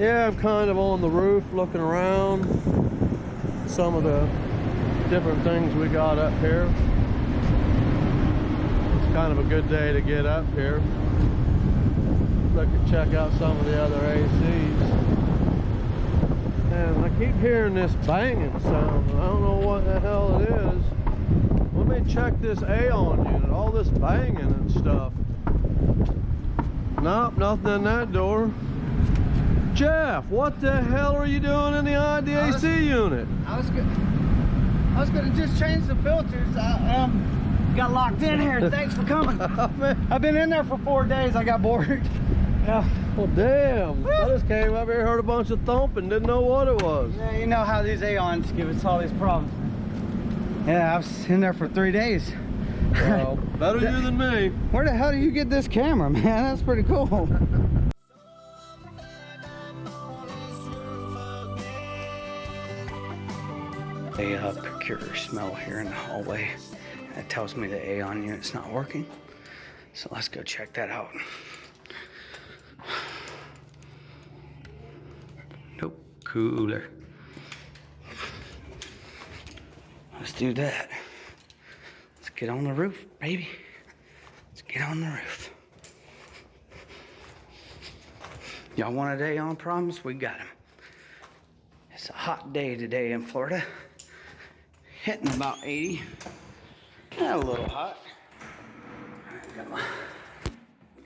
Yeah, I'm kind of on the roof looking around some of the different things we got up here. It's kind of a good day to get up here. Look and check out some of the other ACs. And I keep hearing this banging sound. I don't know what the hell it is. Let me check this AAON unit. All this banging and stuff. Nope, nothing in that door. Jeff, what the hell are you doing in the IDAC unit? I was gonna just change the filters. I got locked in here. Thanks for coming. I've been in there for 4 days. I got bored. Yeah. Well, damn. I just came up here, heard a bunch of thumping, didn't know what it was. Yeah, you know how these AAONs give us all these problems. Yeah, I was in there for 3 days. Well, better you than me. Where the hell do you get this camera, man? That's pretty cool. A peculiar smell here in the hallway. That tells me the AAON unit's not working. So let's go check that out. Nope, cooler. Let's do that. Let's get on the roof, baby. Let's get on the roof. Y'all wanted AAON problems? We got them. It's a hot day today in Florida. Hitting about 80. A little hot. We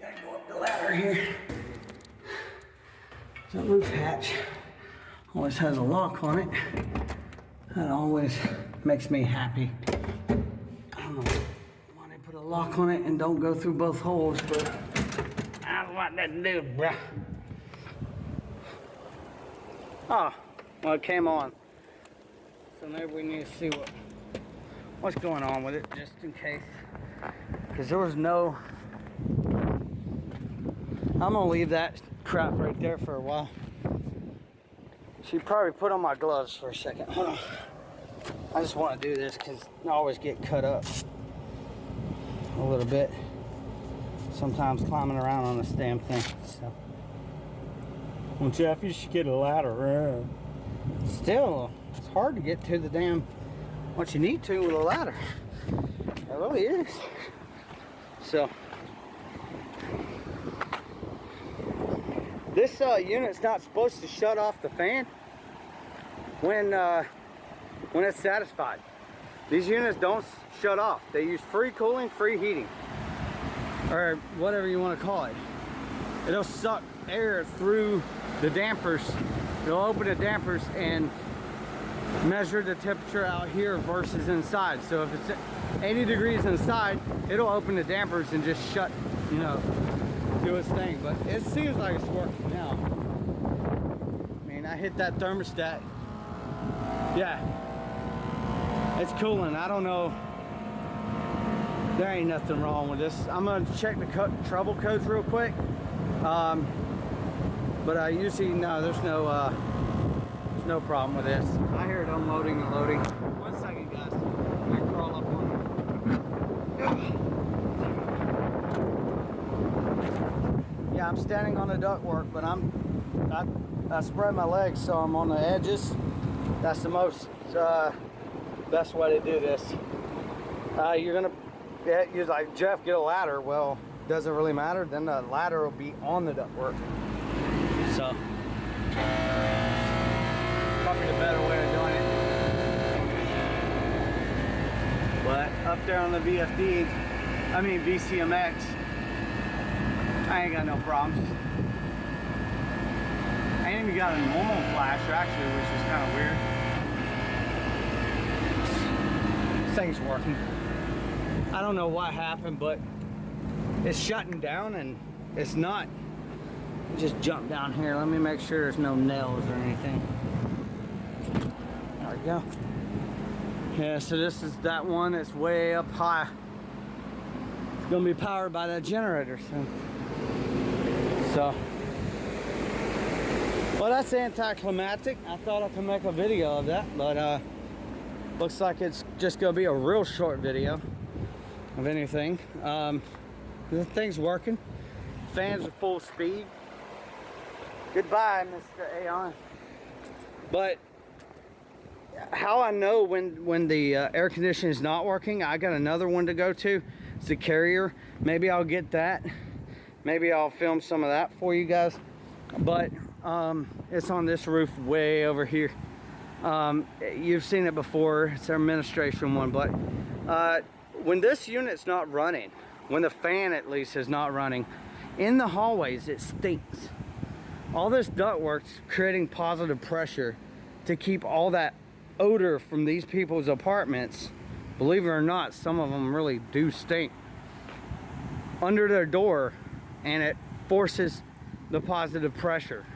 gotta go up the ladder here. The roof hatch always has a lock on it. That always makes me happy. I don't know why they put a lock on it and don't go through both holes, but I don't want that to do, bruh. Oh, well, it came on. So maybe we need to see what's going on with it, just in case. Because there was no... I'm gonna leave that crap right there for a while. Should probably put on my gloves for a second. Hold on. I just want to do this because I always get cut up a little bit. Sometimes climbing around on this damn thing. So. Well, Jeff, you should get a ladder. Still, it's hard to get to the damn what you need to with a ladder. It really is. So. This unit's not supposed to shut off the fan when it's satisfied. These units don't shut off. They use free cooling, free heating, or whatever you want to call it. It'll suck air through the dampers. It'll open the dampers and measure the temperature out here versus inside. So if it's 80 degrees inside, it'll open the dampers and just shut, you know, do its thing. But it seems like it's working now. I mean, I hit that thermostat. Yeah, it's cooling. I don't know. There ain't nothing wrong with this. I'm gonna check the trouble codes real quick. But I usually, no, there's no problem with this. I hear it unloading and loading. 1 second, guys. I'm gonna crawl up on it. Yeah, I'm standing on the ductwork, but I spread my legs so I'm on the edges. That's the most best way to do this. You're gonna, you're like, Jeff, get a ladder. Well, doesn't really matter. Then the ladder will be on the ductwork. So, probably the better way of doing it. But up there on the VFD, I mean VCMX, I ain't got no problems. I ain't even got a normal flash actually, which is kind of weird. This thing's working. I don't know what happened, but it's shutting down and it's not. Just jump down here. Let me make sure there's no nails or anything. There we go. Yeah, so this is that one that's way up high. It's gonna be powered by that generator soon. So, well, that's anticlimactic. I thought I could make a video of that, but looks like it's just gonna be a real short video of anything. The thing's working. Fans are full speed. Goodbye, Mr. AAON. But how I know when the air conditioning is not working, I got another one to go to. It's the carrier. Maybe I'll get that. Maybe I'll film some of that for you guys. But it's on this roof way over here. You've seen it before. It's our administration one. But when this unit's not running, when the fan at least is not running, in the hallways it stinks. All this ductwork's creating positive pressure to keep all that odor from these people's apartments, believe it or not, some of them really do stink, under their door, and it forces the positive pressure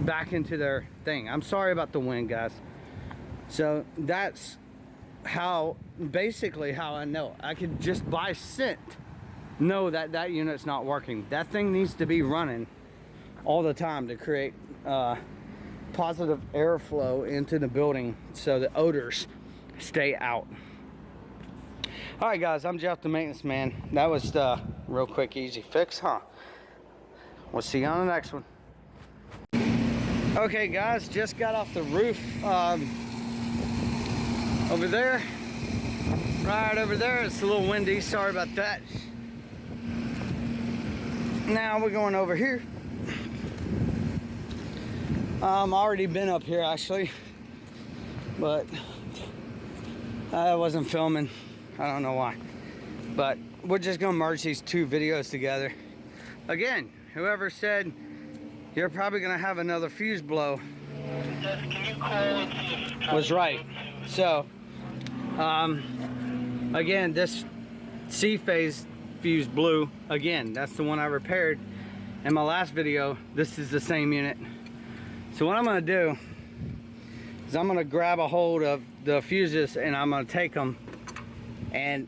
back into their thing. I'm sorry about the wind, guys. So that's how, basically how I know. I could just by scent know that that unit's not working. That thing needs to be running all the time to create positive airflow into the building so the odors stay out. All right, guys, I'm Jeff, the maintenance man. That was the real quick, easy fix, huh? We'll see you on the next one. Okay, guys, just got off the roof over there. Right over there. It's a little windy. Sorry about that. Now we're going over here. Already been up here actually, but I wasn't filming. I don't know why, but we're just gonna merge these two videos together. Again, whoever said you're probably gonna have another fuse blow was right. So again, this C-phase fuse blew again. That's the one I repaired in my last video. This is the same unit. So what I'm gonna do is I'm gonna grab a hold of the fuses and I'm gonna take them and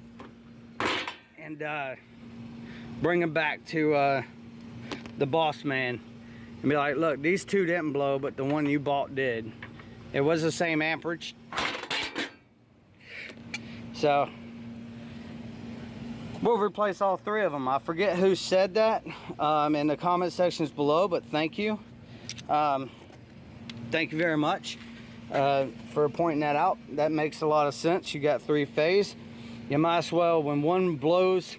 bring them back to the boss man and be like, look, these two didn't blow, but the one you bought did. It was the same amperage. So we'll replace all three of them. I forget who said that in the comment sections below, but thank you. Thank you very much for pointing that out. That makes a lot of sense. You got three-phase. You might as well, when one blows,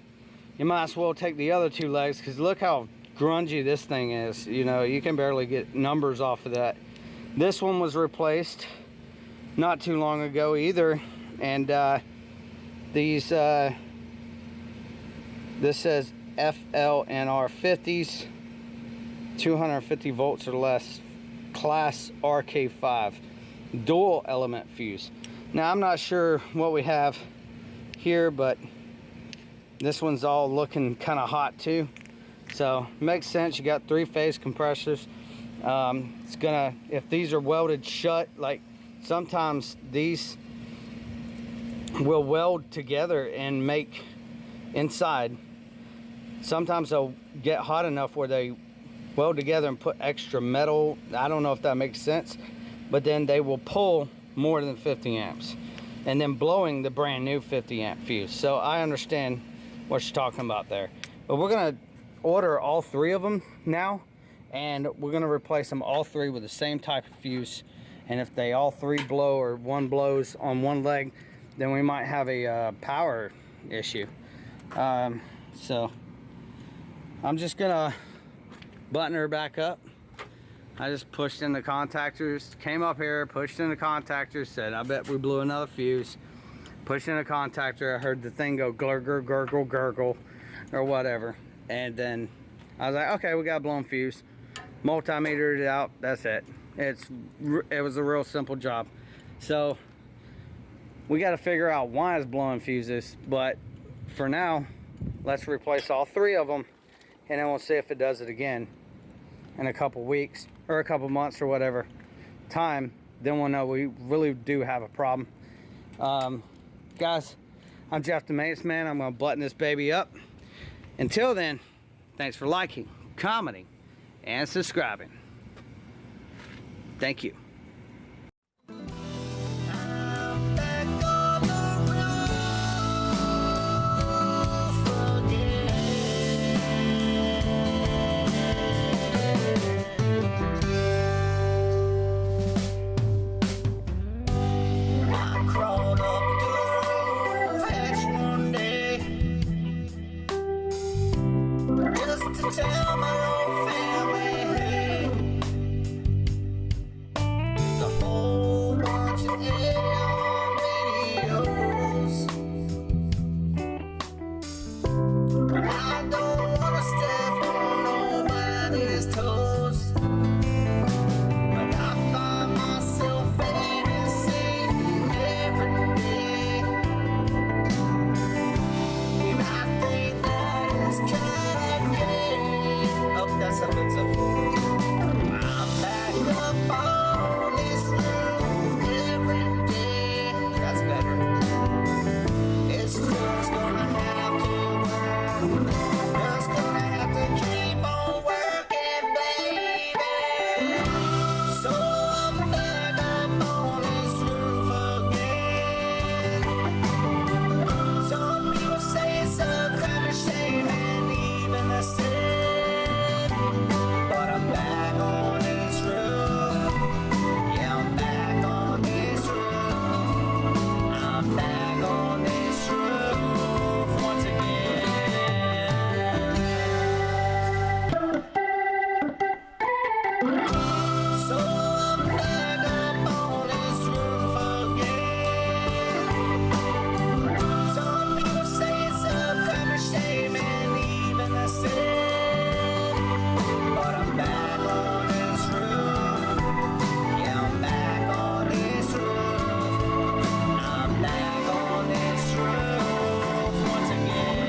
you might as well take the other two legs, because look how grungy this thing is. You know, you can barely get numbers off of that. This one was replaced not too long ago either, and these this says FLNR 50s, 250 volts or less, class RK5 dual element fuse. Now I'm not sure what we have here, but this one's all looking kind of hot too, so makes sense. You got three-phase compressors. It's gonna, if these are welded shut, like sometimes these will weld together and make inside, sometimes they'll get hot enough where they weld together and put extra metal. I don't know if that makes sense, but then they will pull more than 50 amps and then blowing the brand new 50 amp fuse. So I understand what you're talking about there, but we're gonna order all three of them now, and we're gonna replace them all three with the same type of fuse. And if they all three blow or one blows on one leg, then we might have a power issue. So I'm just gonna button her back up. I just pushed in the contactors, came up here, pushed in the contactors, said, I bet we blew another fuse. Pushed in the contactor, I heard the thing go gurgle, gurgle, gurgle, or whatever. And then I was like, okay, we got a blown fuse. Multimetered it out, that's it. It was a real simple job. So we got to figure out why it's blowing fuses, but for now, let's replace all three of them, and then we'll see if it does it again in a couple weeks or a couple months or whatever time. Then we'll know we really do have a problem. Guys, I'm Jeff the Maintenance Man. I'm gonna button this baby up. Until then, thanks for liking, commenting, and subscribing. Thank you. inside his toes. But I find myself fantasizing every day. And I think that is kinda gay. Oh, that's offensive. I'm back up on this roof every day. That's better. It's just gonna have to work. Just gonna have to keep on working, baby. So I'm back up on this roof again. Some people say it's a crime of shame and even a sin. But I'm back on this roof. Yeah, I'm back on this roof. I'm back on this roof once again. So I'm back up on this roof again. Some people say it's a crime of shame and even a sin. But I'm back on this roof. Yeah, I'm back on this roof. I'm back on this roof once again.